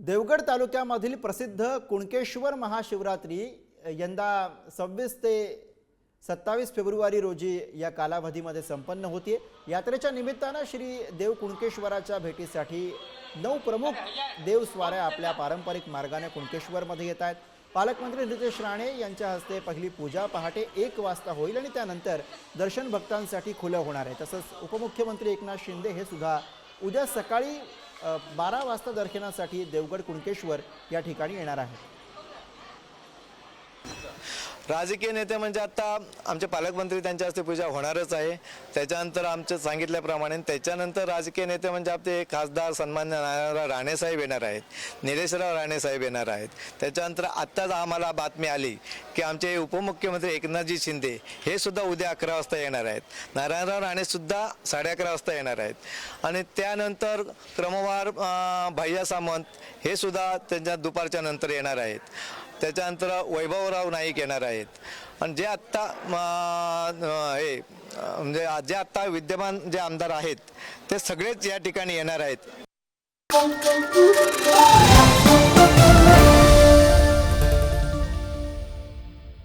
देवगड तालुक्यामधील प्रसिद्ध कुणकेश्वर महाशिवरात्री यंदा 26 ते 27 फेब्रुवारी रोजी या कालावधीमध्ये संपन्न होते। यात्रेच्या निमित्ताने श्री देव कुणकेश्वराच्या भेटीसाठी 9 प्रमुख देवस्वाऱ्या आपल्या पारंपरिक मार्गाने कुणकेश्वरमध्ये येत आहेत। पालकमंत्री नितेश राणे यांच्या हस्ते पहिली पूजा पहाटे 1 वाजता होईल आणि त्यानंतर दर्शन भक्तांसाठी खुलं होणार आहे। तसंच उपमुख्यमंत्री एकनाथ शिंदे हे सुद्धा उद्या सकाळी 12 वाजता दर्शनासाठी देवगड कुणकेश्वर या ठिकाणी येणार आहेत। राजकीय नेते म्हणजे आता आमचे पालकमंत्री त्यांच्या हस्ते पूजा होणारच आहे। त्याच्यानंतर आमचे सांगितल्याप्रमाणे त्याच्यानंतर राजकीय नेते म्हणजे आपले खासदार सन्माननीय नारायणराव राणे साहेब येणार आहेत, निलेशराव राणे साहेब येणार आहेत। त्याच्यानंतर आत्ताच आम्हाला बातमी आली की आमचे उपमुख्यमंत्री एकनाथजी शिंदे हे सुद्धा उद्या 11 वाजता येणार आहेत। नारायणराव राणे सुद्धा 11:30 वाजता येणार आहेत आणि त्यानंतर क्रमवार भैया सामंत हे सुद्धा त्यांच्या दुपारच्या नंतर येणार आहेत। त्याच्यानंतर वैभवराव नाईक येणार आहेत आणि जे आत्ता हे म्हणजे जे आत्ता विद्यमान जे आमदार आहेत ते सगळेच या ठिकाणी येणार आहेत।